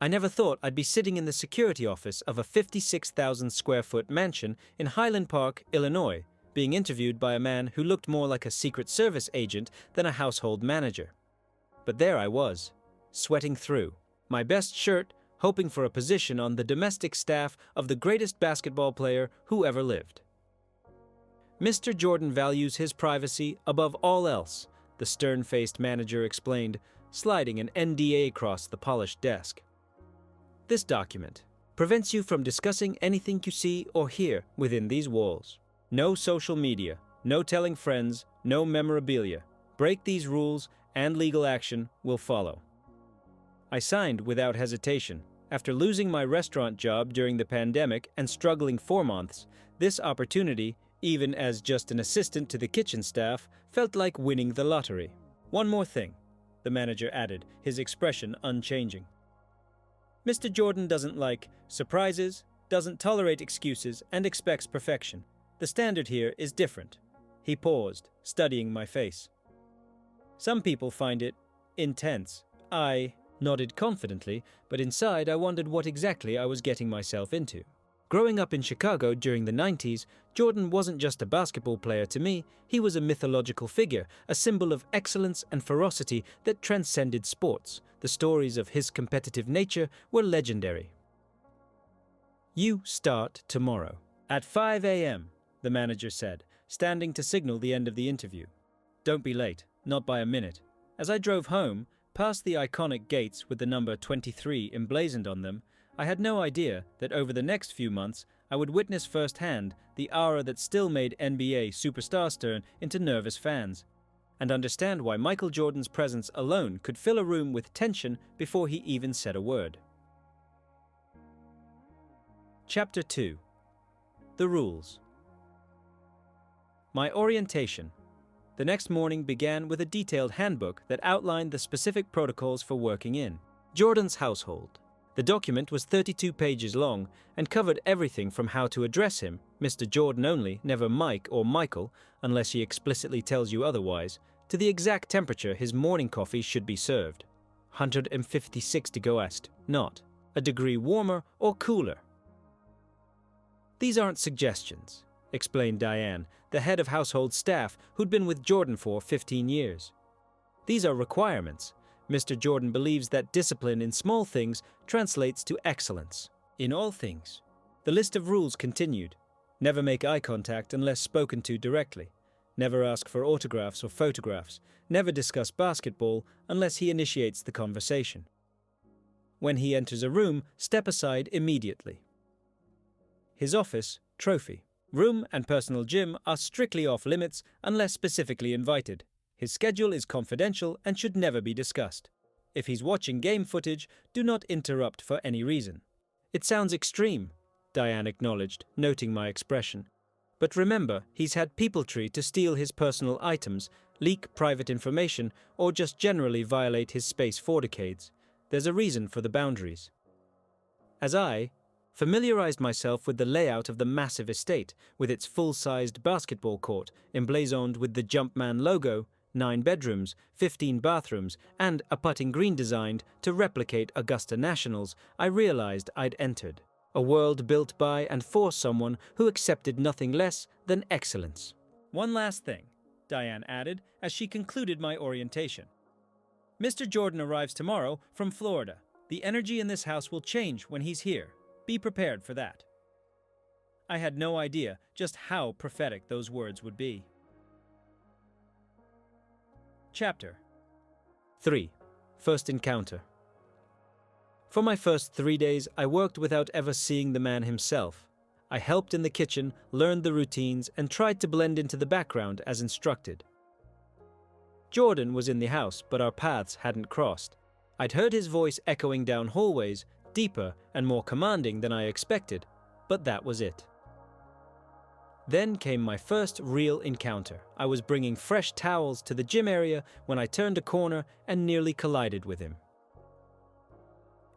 I never thought I'd be sitting in the security office of a 56,000 square foot mansion in Highland Park, Illinois, being interviewed by a man who looked more like a Secret Service agent than a household manager. But there I was, sweating through, my best shirt, hoping for a position on the domestic staff of the greatest basketball player who ever lived. Mr. Jordan values his privacy above all else, the stern-faced manager explained, sliding an NDA across the polished desk. This document prevents you from discussing anything you see or hear within these walls. No social media, no telling friends, no memorabilia. Break these rules and legal action will follow. I signed without hesitation. After losing my restaurant job during the pandemic and struggling 4 months, this opportunity, even as just an assistant to the kitchen staff, felt like winning the lottery. One more thing, the manager added, his expression unchanging. Mr. Jordan doesn't like surprises, doesn't tolerate excuses, and expects perfection. The standard here is different. He paused, studying my face. Some people find it intense. I nodded confidently, but inside I wondered what exactly I was getting myself into. Growing up in Chicago during the 90s, Jordan wasn't just a basketball player to me, he was a mythological figure, a symbol of excellence and ferocity that transcended sports. The stories of his competitive nature were legendary. You start tomorrow. At 5 a.m., the manager said, standing to signal the end of the interview. Don't be late, not by a minute. As I drove home, past the iconic gates with the number 23 emblazoned on them, I had no idea that over the next few months I would witness firsthand the aura that still made NBA superstars turn into nervous fans, and understand why Michael Jordan's presence alone could fill a room with tension before he even said a word. Chapter 2. The Rules. My orientation. The next morning began with a detailed handbook that outlined the specific protocols for working in Jordan's household. The document was 32 pages long and covered everything from how to address him, Mr. Jordan only, never Mike or Michael, unless he explicitly tells you otherwise, to the exact temperature his morning coffee should be served. 156 to go est, not a degree warmer or cooler. These aren't suggestions, explained Diane, the head of household staff who'd been with Jordan for 15 years. These are requirements. Mr. Jordan believes that discipline in small things translates to excellence in all things. The list of rules continued. Never make eye contact unless spoken to directly. Never ask for autographs or photographs. Never discuss basketball unless he initiates the conversation. When he enters a room, step aside immediately. His office, trophy. Room and personal gym are strictly off limits unless specifically invited. His schedule is confidential and should never be discussed. If he's watching game footage, do not interrupt for any reason. It sounds extreme, Diane acknowledged, noting my expression. But remember, he's had PeopleTree to steal his personal items, leak private information, or just generally violate his space for decades. There's a reason for the boundaries. As I familiarized myself with the layout of the massive estate, with its full-sized basketball court, emblazoned with the Jumpman logo, 9 bedrooms, 15 bathrooms, and a putting green designed to replicate Augusta National's, I realized I'd entered a world built by and for someone who accepted nothing less than excellence. One last thing, Diane added as she concluded my orientation. Mr. Jordan arrives tomorrow from Florida. The energy in this house will change when he's here. Be prepared for that. I had no idea just how prophetic those words would be. Chapter 3. First Encounter. For my first 3 days, I worked without ever seeing the man himself. I helped in the kitchen, learned the routines, and tried to blend into the background as instructed. Jordan was in the house, but our paths hadn't crossed. I'd heard his voice echoing down hallways, deeper and more commanding than I expected, but that was it. Then came my first real encounter. I was bringing fresh towels to the gym area when I turned a corner and nearly collided with him.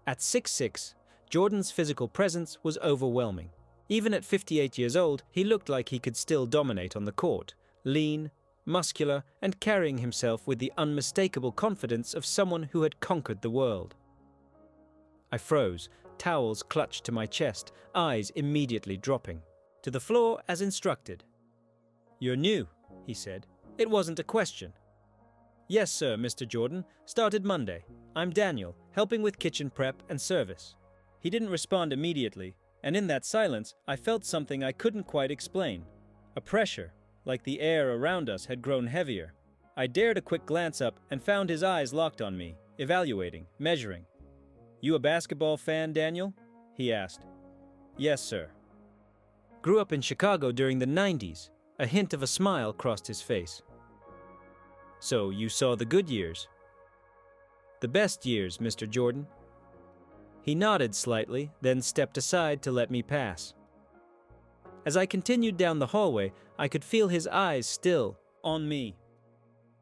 At 6'6", Jordan's physical presence was overwhelming. Even at 58 years old, he looked like he could still dominate on the court, lean, muscular, and carrying himself with the unmistakable confidence of someone who had conquered the world. I froze, towels clutched to my chest, eyes immediately dropping. To the floor as instructed. "You're new," he said. It wasn't a question. "Yes, sir, Mr. Jordan. Started Monday. I'm Daniel, helping with kitchen prep and service." He didn't respond immediately, and in that silence, I felt something I couldn't quite explain. A pressure, like the air around us had grown heavier. I dared a quick glance up and found his eyes locked on me, evaluating, measuring. "You a basketball fan, Daniel?" he asked. "Yes, sir." Grew up in Chicago during the 90s. A hint of a smile crossed his face. "So you saw the good years?" "The best years, Mr. Jordan." He nodded slightly, then stepped aside to let me pass. As I continued down the hallway, I could feel his eyes still on me.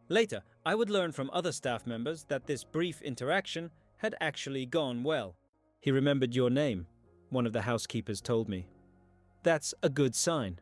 Later, I would learn from other staff members that this brief interaction had actually gone well. "He remembered your name," one of the housekeepers told me. "That's a good sign."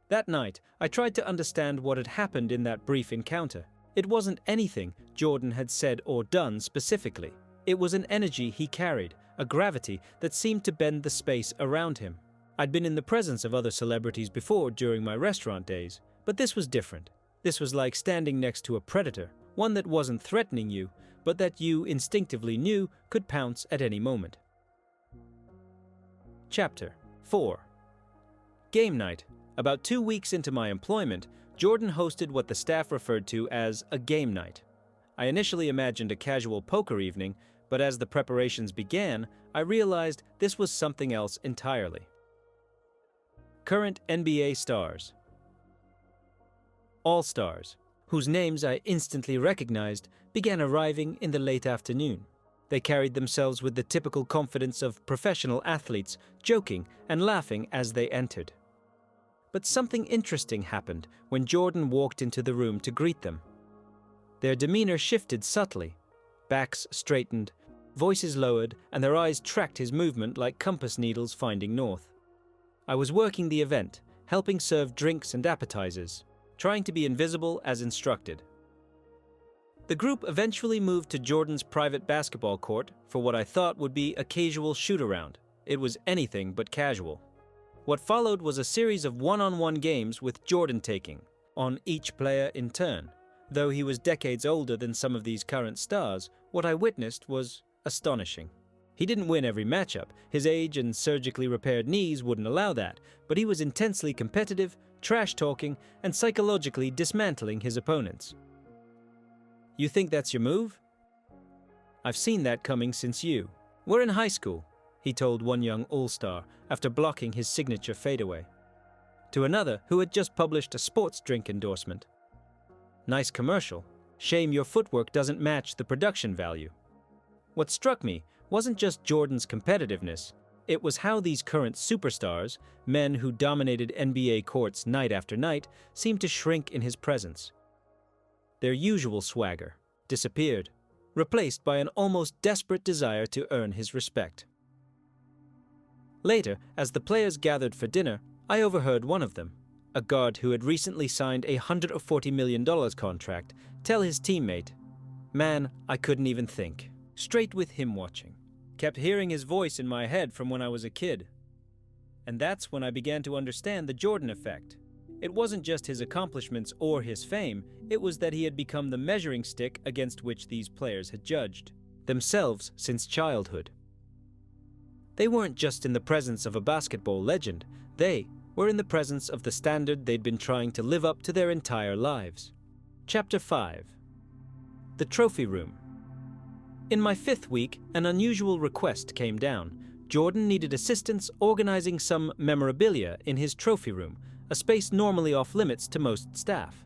That night, I tried to understand what had happened in that brief encounter. It wasn't anything Jordan had said or done specifically. It was an energy he carried, a gravity that seemed to bend the space around him. I'd been in the presence of other celebrities before during my restaurant days, but this was different. This was like standing next to a predator, one that wasn't threatening you, but that you instinctively knew could pounce at any moment. Chapter 4. Game night. About 2 weeks into my employment, Jordan hosted what the staff referred to as a game night. I initially imagined a casual poker evening, but as the preparations began, I realized this was something else entirely. Current NBA stars. All-stars, whose names I instantly recognized, began arriving in the late afternoon. They carried themselves with the typical confidence of professional athletes, joking and laughing as they entered. But something interesting happened when Jordan walked into the room to greet them. Their demeanor shifted subtly. Backs straightened, voices lowered, and their eyes tracked his movement like compass needles finding north. I was working the event, helping serve drinks and appetizers, trying to be invisible as instructed. The group eventually moved to Jordan's private basketball court for what I thought would be a casual shoot-around. It was anything but casual. What followed was a series of one-on-one games with Jordan taking on each player in turn. Though he was decades older than some of these current stars, what I witnessed was astonishing. He didn't win every matchup. His age and surgically repaired knees wouldn't allow that, but he was intensely competitive, trash-talking, and psychologically dismantling his opponents. "You think that's your move?" "I've seen that coming since you. We're in high school," he told one young all-star after blocking his signature fadeaway. To another who had just published a sports drink endorsement. "Nice commercial. Shame your footwork doesn't match the production value." What struck me wasn't just Jordan's competitiveness. It was how these current superstars, men who dominated NBA courts night after night, seemed to shrink in his presence. Their usual swagger disappeared, replaced by an almost desperate desire to earn his respect. Later, as the players gathered for dinner, I overheard one of them, a guard who had recently signed a $140 million contract, tell his teammate, "Man, I couldn't even think." Straight with him watching. Kept hearing his voice in my head from when I was a kid. And that's when I began to understand the Jordan effect. It wasn't just his accomplishments or his fame, it was that he had become the measuring stick against which these players had judged themselves since childhood. They weren't just in the presence of a basketball legend, they were in the presence of the standard they'd been trying to live up to their entire lives. Chapter 5. The Trophy Room. In my 5th week, an unusual request came down. Jordan needed assistance organizing some memorabilia in his trophy room, a space normally off-limits to most staff.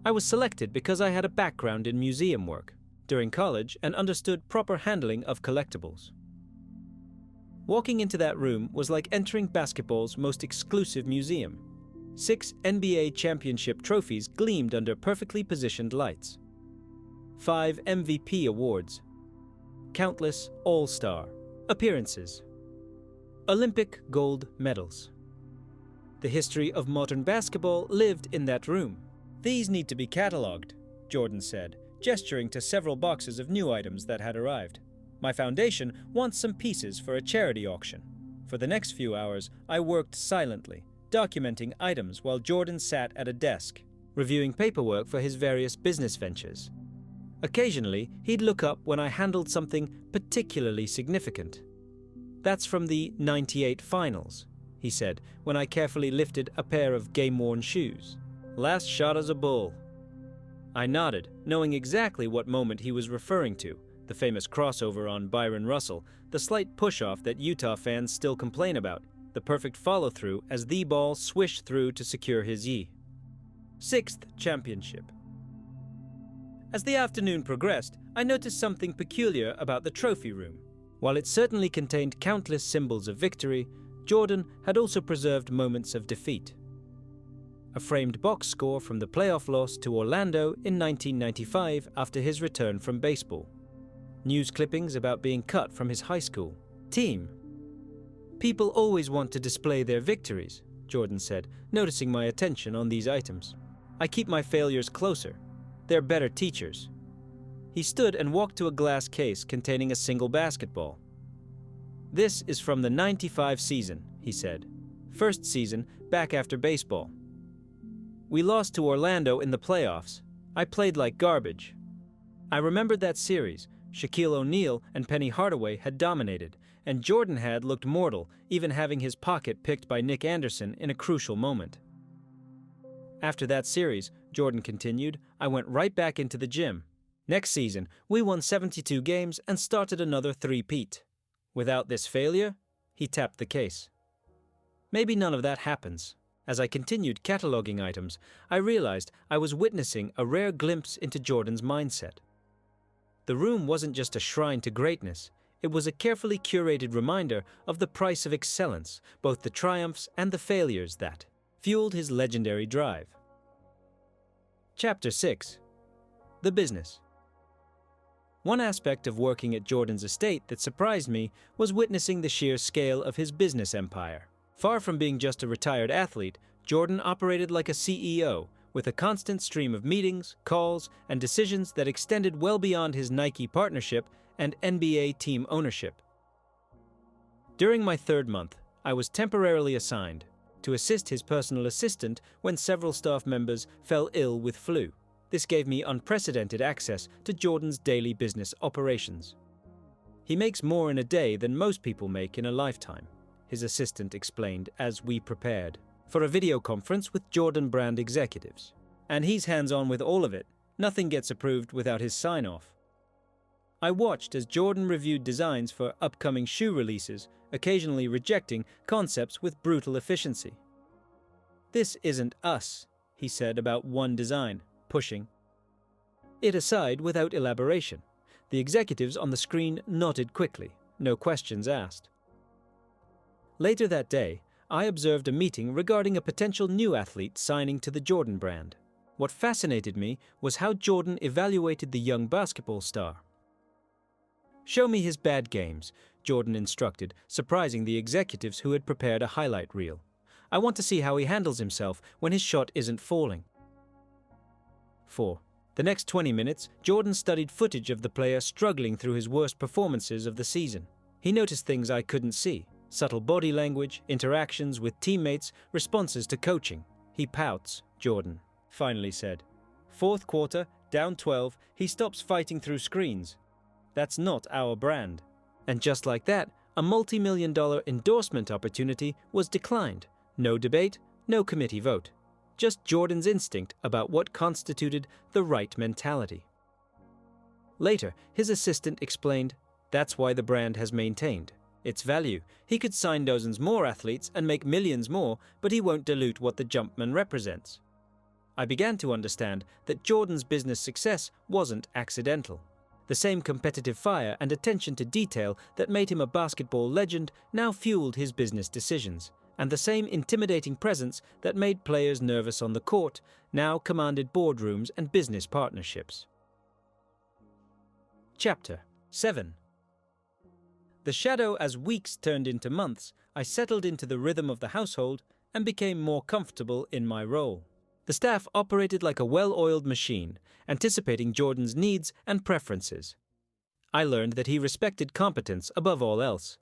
I was selected because I had a background in museum work during college and understood proper handling of collectibles. Walking into that room was like entering basketball's most exclusive museum. 6 NBA championship trophies gleamed under perfectly positioned lights. 5 MVP awards. Countless All-Star appearances. Olympic gold medals. The history of modern basketball lived in that room. "These need to be catalogued," Jordan said, gesturing to several boxes of new items that had arrived. My foundation wants some pieces for a charity auction. For the next few hours, I worked silently, documenting items while Jordan sat at a desk, reviewing paperwork for his various business ventures. Occasionally, he'd look up when I handled something particularly significant. "That's from the '98 finals," he said, when I carefully lifted a pair of game-worn shoes. "Last shot as a bull." I nodded, knowing exactly what moment he was referring to, the famous crossover on Byron Russell, the slight push-off that Utah fans still complain about, the perfect follow-through as the ball swished through to secure his sixth championship. As the afternoon progressed, I noticed something peculiar about the trophy room. While it certainly contained countless symbols of victory, Jordan had also preserved moments of defeat. A framed box score from the playoff loss to Orlando in 1995 after his return from baseball. News clippings about being cut from his high school team. "People always want to display their victories," Jordan said, noticing my attention on these items. "I keep my failures closer. They're better teachers." He stood and walked to a glass case containing a single basketball. "This is from the '95 season," he said. "First season, back after baseball. We lost to Orlando in the playoffs. I played like garbage. I remembered that series. Shaquille O'Neal and Penny Hardaway had dominated, and Jordan had looked mortal, even having his pocket picked by Nick Anderson in a crucial moment. After that series," Jordan continued, "I went right back into the gym. Next season, we won 72 games and started another three-peat. Without this failure," he tapped the case. Maybe none of that happens. As I continued cataloging items, I realized I was witnessing a rare glimpse into Jordan's mindset. The room wasn't just a shrine to greatness, it was a carefully curated reminder of the price of excellence, both the triumphs and the failures that fueled his legendary drive. Chapter 6. The Business. One aspect of working at Jordan's estate that surprised me was witnessing the sheer scale of his business empire. Far from being just a retired athlete, Jordan operated like a CEO, with a constant stream of meetings, calls, and decisions that extended well beyond his Nike partnership and NBA team ownership. During my third month, I was temporarily assigned to assist his personal assistant when several staff members fell ill with flu. This gave me unprecedented access to Jordan's daily business operations. "He makes more in a day than most people make in a lifetime," his assistant explained as we prepared for a video conference with Jordan brand executives. "And he's hands-on with all of it. Nothing gets approved without his sign-off." I watched as Jordan reviewed designs for upcoming shoe releases, occasionally rejecting concepts with brutal efficiency. "This isn't us," he said about one design, pushing it aside without elaboration. The executives on the screen nodded quickly, no questions asked. Later that day, I observed a meeting regarding a potential new athlete signing to the Jordan brand. What fascinated me was how Jordan evaluated the young basketball star. "Show me his bad games," Jordan instructed, surprising the executives who had prepared a highlight reel. "I want to see how he handles himself when his shot isn't falling." 4. The next 20 minutes, Jordan studied footage of the player struggling through his worst performances of the season. He noticed things I couldn't see: subtle body language, interactions with teammates, responses to coaching. "He pouts," Jordan finally said. "Fourth quarter, down 12, he stops fighting through screens. That's not our brand." And just like that, a multi-million-dollar endorsement opportunity was declined. No debate, no committee vote. Just Jordan's instinct about what constituted the right mentality. Later, his assistant explained, "That's why the brand has maintained its value. He could sign dozens more athletes and make millions more, but he won't dilute what the Jumpman represents." I began to understand that Jordan's business success wasn't accidental. The same competitive fire and attention to detail that made him a basketball legend now fueled his business decisions, and the same intimidating presence that made players nervous on the court now commanded boardrooms and business partnerships. Chapter 7. The shadow as weeks turned into months, I settled into the rhythm of the household and became more comfortable in my role. The staff operated like a well-oiled machine, anticipating Jordan's needs and preferences. I learned that he respected competence above all else.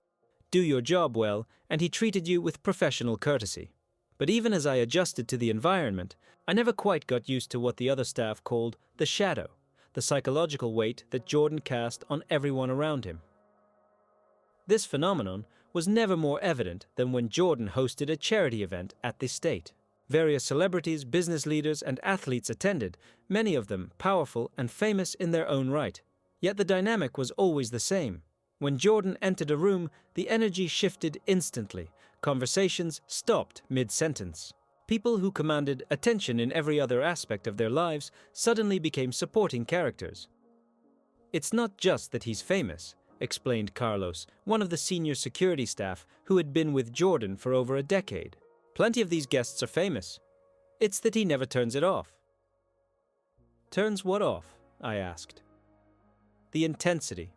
Do your job well, and he treated you with professional courtesy. But even as I adjusted to the environment, I never quite got used to what the other staff called the shadow, the psychological weight that Jordan cast on everyone around him. This phenomenon was never more evident than when Jordan hosted a charity event at the estate. Various celebrities, business leaders, and athletes attended, many of them powerful and famous in their own right. Yet the dynamic was always the same. When Jordan entered a room, the energy shifted instantly. Conversations stopped mid-sentence. People who commanded attention in every other aspect of their lives suddenly became supporting characters. "It's not just that he's famous," explained Carlos, one of the senior security staff who had been with Jordan for over a decade. "Plenty of these guests are famous. It's that he never turns it off." "Turns what off?" I asked. "The intensity.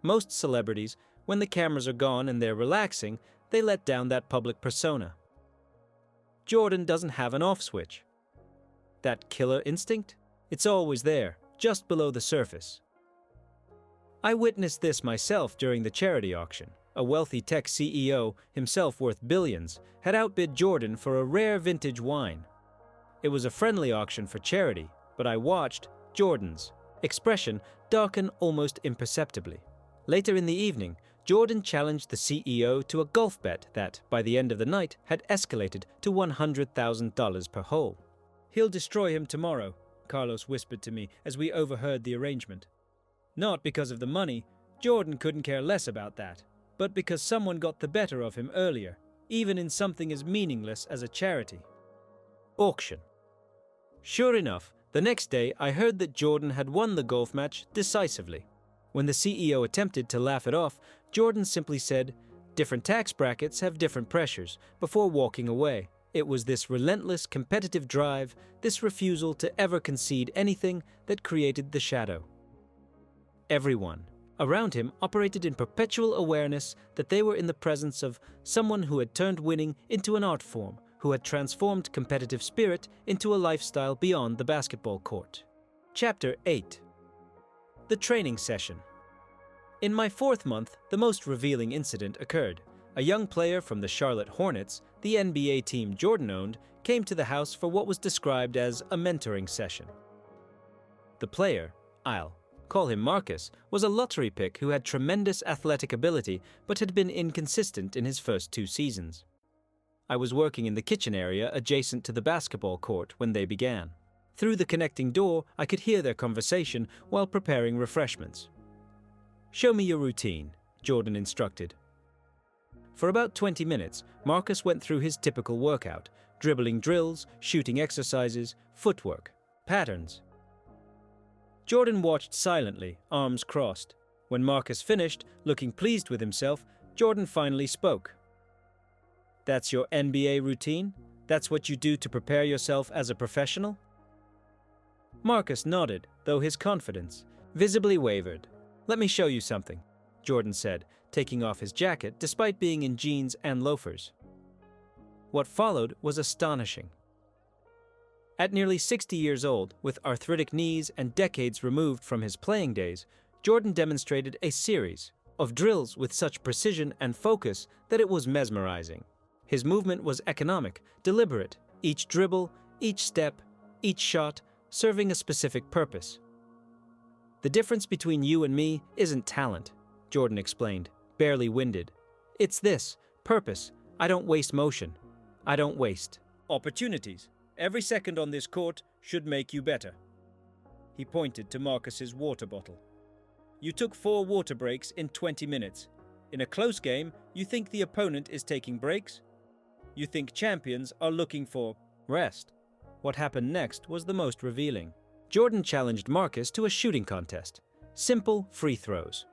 Most celebrities, when the cameras are gone and they're relaxing, they let down that public persona. Jordan doesn't have an off switch. That killer instinct? It's always there, just below the surface." I witnessed this myself during the charity auction. A wealthy tech CEO, himself worth billions, had outbid Jordan for a rare vintage wine. It was a friendly auction for charity, but I watched Jordan's expression darken almost imperceptibly. Later in the evening, Jordan challenged the CEO to a golf bet that, by the end of the night, had escalated to $100,000 per hole. "He'll destroy him tomorrow," Carlos whispered to me as we overheard the arrangement. Not because of the money, Jordan couldn't care less about that, but because someone got the better of him earlier, even in something as meaningless as a charity. Auction. Sure enough, the next day I heard that Jordan had won the golf match decisively. When the CEO attempted to laugh it off, Jordan simply said, "Different tax brackets have different pressures," before walking away. It was this relentless competitive drive, this refusal to ever concede anything, that created the shadow. Everyone around him operated in perpetual awareness that they were in the presence of someone who had turned winning into an art form, who had transformed competitive spirit into a lifestyle beyond the basketball court. Chapter 8. The training session. In my 4th month, the most revealing incident occurred. A young player from the Charlotte Hornets, the NBA team Jordan owned, came to the house for what was described as a mentoring session. The player, I'll call him Marcus, was a lottery pick who had tremendous athletic ability but had been inconsistent in his first 2 seasons. I was working in the kitchen area adjacent to the basketball court when they began. Through the connecting door, I could hear their conversation while preparing refreshments. "Show me your routine," Jordan instructed. For about 20 minutes, Marcus went through his typical workout, dribbling drills, shooting exercises, footwork, patterns. Jordan watched silently, arms crossed. When Marcus finished, looking pleased with himself, Jordan finally spoke. "That's your NBA routine? That's what you do to prepare yourself as a professional?" Marcus nodded, though his confidence visibly wavered. "Let me show you something," Jordan said, taking off his jacket despite being in jeans and loafers. What followed was astonishing. At nearly 60 years old, with arthritic knees and decades removed from his playing days, Jordan demonstrated a series of drills with such precision and focus that it was mesmerizing. His movement was economic, deliberate, each dribble, each step, each shot serving a specific purpose. "The difference between you and me isn't talent," Jordan explained, barely winded. "It's this, purpose. I don't waste motion. I don't waste opportunities. Every second on this court should make you better." He pointed to Marcus's water bottle. "You took 4 water breaks in 20 minutes. In a close game, you think the opponent is taking breaks? You think champions are looking for rest." What happened next was the most revealing. Jordan challenged Marcus to a shooting contest. Simple free throws.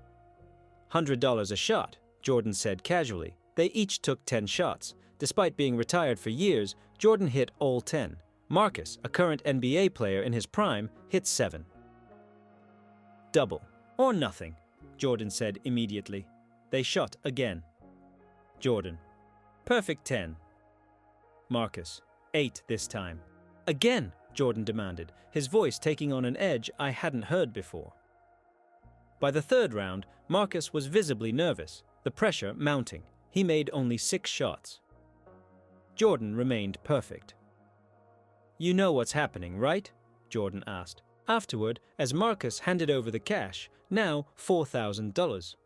$100 a shot, Jordan said casually. They each took 10 shots. Despite being retired for years, Jordan hit all 10. Marcus, a current NBA player in his prime, hit 7. "Double or nothing," Jordan said immediately. They shot again. Jordan: "Perfect 10. Marcus: 8 this time." "Again," Jordan demanded, his voice taking on an edge I hadn't heard before. By the third round, Marcus was visibly nervous, the pressure mounting. He made only 6 shots. Jordan remained perfect. "You know what's happening, right?" Jordan asked. Afterward, as Marcus handed over the cash, now $4,000.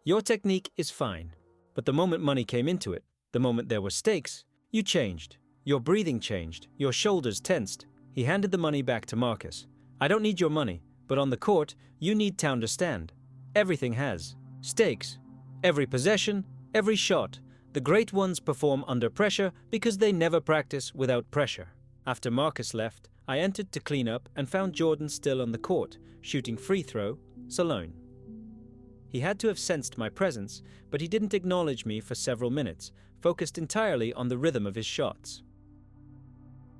"Your technique is fine, but the moment money came into it, the moment there were stakes, you changed. Your breathing changed, your shoulders tensed." He handed the money back to Marcus. "I don't need your money, but on the court, you need to understand. Everything has stakes. Every possession, every shot. The great ones perform under pressure because they never practice without pressure." After Marcus left, I entered to clean up and found Jordan still on the court, shooting free throws alone. He had to have sensed my presence, but he didn't acknowledge me for several minutes, focused entirely on the rhythm of his shots.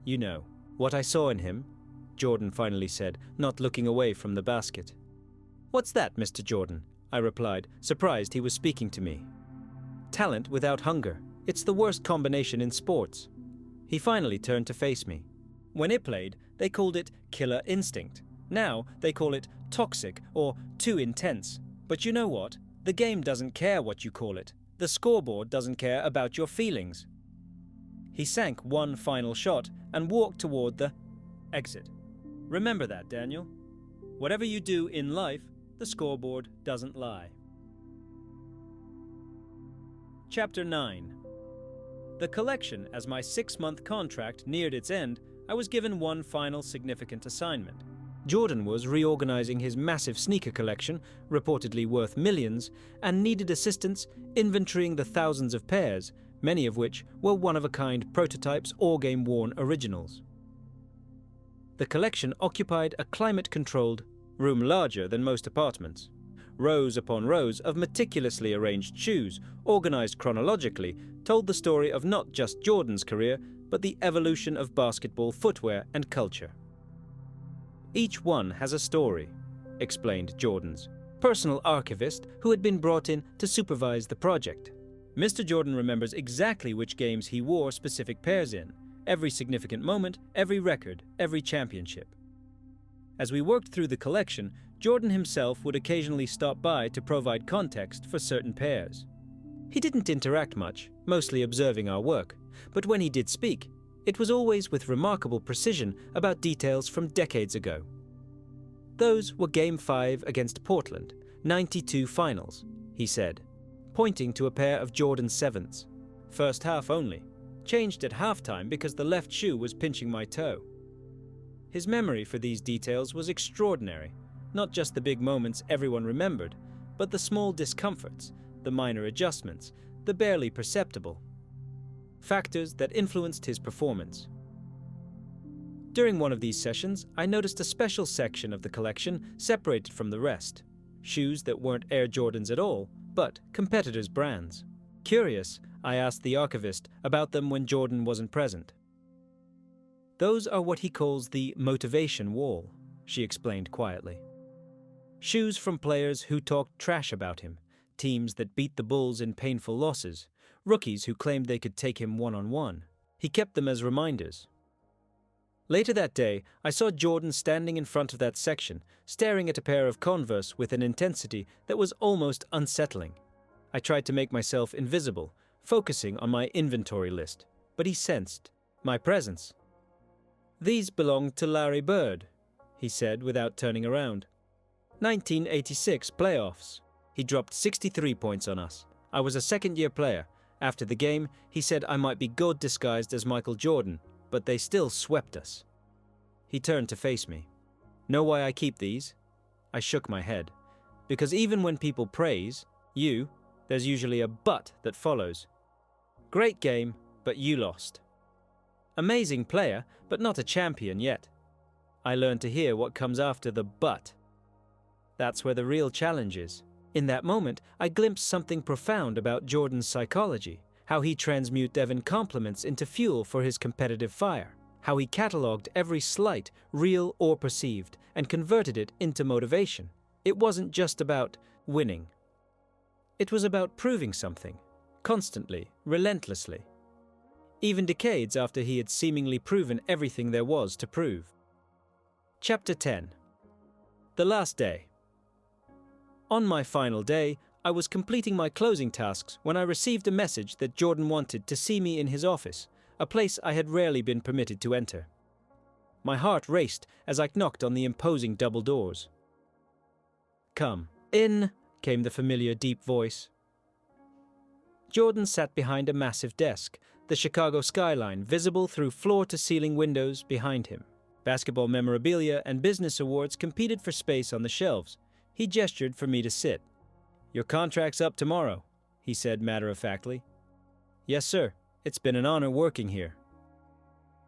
"You know, what I saw in him," Jordan finally said, not looking away from the basket. "What's that, Mr. Jordan?" I replied, surprised he was speaking to me. "Talent without hunger. It's the worst combination in sports." He finally turned to face me. When it played, they called it killer instinct. Now they call it toxic or too intense. But you know what? The game doesn't care what you call it. The scoreboard doesn't care about your feelings. He sank one final shot and walked toward the exit. Remember that, Daniel. Whatever you do in life, the scoreboard doesn't lie. Chapter 9. The collection. As my 6-month contract neared its end, I was given one final significant assignment. Jordan was reorganizing his massive sneaker collection, reportedly worth millions, and needed assistance inventorying the thousands of pairs, many of which were one-of-a-kind prototypes or game-worn originals. The collection occupied a climate-controlled room larger than most apartments. Rows upon rows of meticulously arranged shoes, organized chronologically, told the story of not just Jordan's career, but the evolution of basketball footwear and culture. "Each one has a story," explained Jordan's personal archivist who had been brought in to supervise the project. Mr. Jordan remembers exactly which games he wore specific pairs in, every significant moment, every record, every championship. As we worked through the collection, Jordan himself would occasionally stop by to provide context for certain pairs. He didn't interact much, mostly observing our work, but when he did speak, it was always with remarkable precision about details from decades ago. "Those were Game 5 against Portland, 92 finals," he said, pointing to a pair of Jordan 7s. "First half only. Changed at halftime because the left shoe was pinching my toe." His memory for these details was extraordinary, not just the big moments everyone remembered, but the small discomforts, the minor adjustments, the barely perceptible factors that influenced his performance. During one of these sessions, I noticed a special section of the collection separated from the rest. Shoes that weren't Air Jordans at all, but competitors' brands. Curious, I asked the archivist about them when Jordan wasn't present. "Those are what he calls the motivation wall," she explained quietly. "Shoes from players who talked trash about him, teams that beat the Bulls in painful losses, rookies who claimed they could take him one-on-one. He kept them as reminders." Later that day, I saw Jordan standing in front of that section, staring at a pair of Converse with an intensity that was almost unsettling. I tried to make myself invisible, focusing on my inventory list, but he sensed my presence. "These belonged to Larry Bird," he said without turning around. 1986 playoffs. He dropped 63 points on us. I was a second-year player. After the game, he said I might be God disguised as Michael Jordan, but they still swept us. He turned to face me. "Know why I keep these?" I shook my head. "Because even when people praise you, there's usually a but that follows. Great game, but you lost. Amazing player, but not a champion yet. I learned to hear what comes after the but. That's where the real challenge is." In that moment, I glimpsed something profound about Jordan's psychology, how he transmuted Devin compliments into fuel for his competitive fire, how he catalogued every slight, real or perceived, and converted it into motivation. It wasn't just about winning. It was about proving something, constantly, relentlessly. Even decades after he had seemingly proven everything there was to prove. Chapter 10. The last day. On my final day, I was completing my closing tasks when I received a message that Jordan wanted to see me in his office, a place I had rarely been permitted to enter. My heart raced as I knocked on the imposing double doors. "Come in," came the familiar deep voice. Jordan sat behind a massive desk, the Chicago skyline visible through floor-to-ceiling windows behind him. Basketball memorabilia and business awards competed for space on the shelves. He gestured for me to sit. "Your contract's up tomorrow," he said matter-of-factly. "Yes, sir. It's been an honor working here."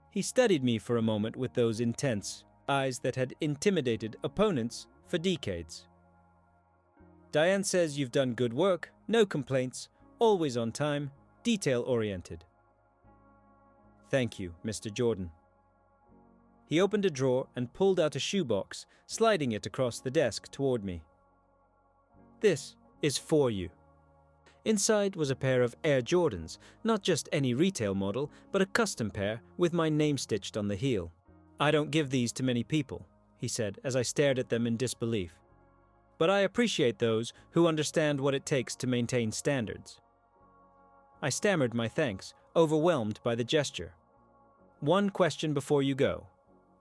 He studied me for a moment with those intense eyes that had intimidated opponents for decades. "Diane says you've done good work, no complaints, always on time, detail-oriented." "Thank you, Mr. Jordan." He opened a drawer and pulled out a shoebox, sliding it across the desk toward me. "This is for you." Inside was a pair of Air Jordans, not just any retail model, but a custom pair with my name stitched on the heel. "I don't give these to many people," he said as I stared at them in disbelief. "But I appreciate those who understand what it takes to maintain standards." I stammered my thanks, overwhelmed by the gesture. "One question before you go,"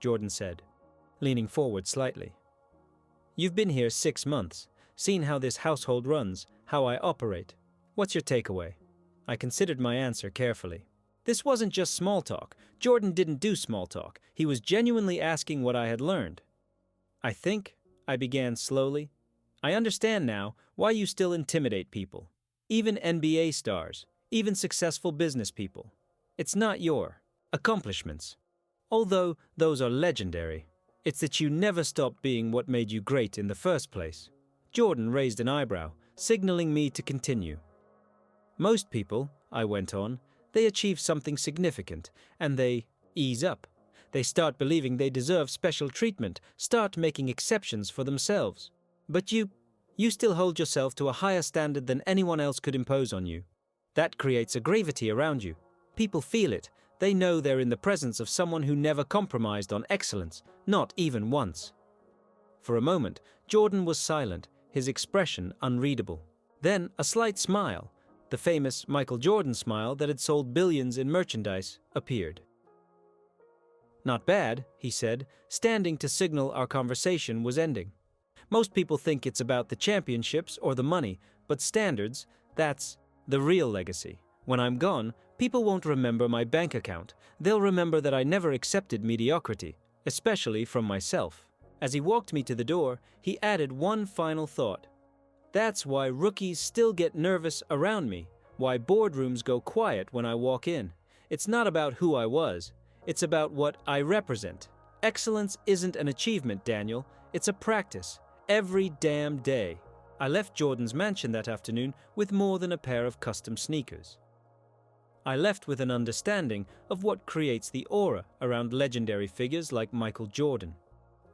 Jordan said, leaning forward slightly. "You've been here 6 months, seen how this household runs, how I operate. What's your takeaway?" I considered my answer carefully. This wasn't just small talk. Jordan didn't do small talk. He was genuinely asking what I had learned. "I think," I began slowly, "I understand now why you still intimidate people. Even NBA stars, even successful business people. It's not your accomplishments, although those are legendary. It's that you never stopped being what made you great in the first place." Jordan raised an eyebrow, signaling me to continue. "Most people," I went on, "they achieve something significant, and they ease up. They start believing they deserve special treatment, start making exceptions for themselves. But you still hold yourself to a higher standard than anyone else could impose on you. That creates a gravity around you. People feel it. They know they're in the presence of someone who never compromised on excellence, not even once." For a moment, Jordan was silent, his expression unreadable. Then a slight smile, the famous Michael Jordan smile that had sold billions in merchandise, appeared. "Not bad," he said, standing to signal our conversation was ending. "Most people think it's about the championships or the money, but standards, that's the real legacy. When I'm gone, people won't remember my bank account. They'll remember that I never accepted mediocrity, especially from myself." As he walked me to the door, he added one final thought. "That's why rookies still get nervous around me, why boardrooms go quiet when I walk in. It's not about who I was, it's about what I represent. Excellence isn't an achievement, Daniel, it's a practice, every damn day." I left Jordan's mansion that afternoon with more than a pair of custom sneakers. I left with an understanding of what creates the aura around legendary figures like Michael Jordan.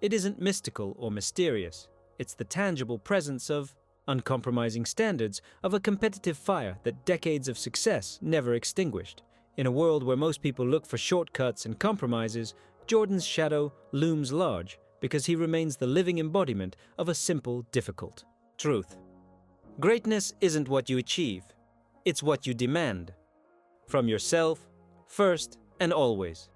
It isn't mystical or mysterious. It's the tangible presence of uncompromising standards, of a competitive fire that decades of success never extinguished. In a world where most people look for shortcuts and compromises, Jordan's shadow looms large because he remains the living embodiment of a simple, difficult truth. Greatness isn't what you achieve. It's what you demand. From yourself, first and always.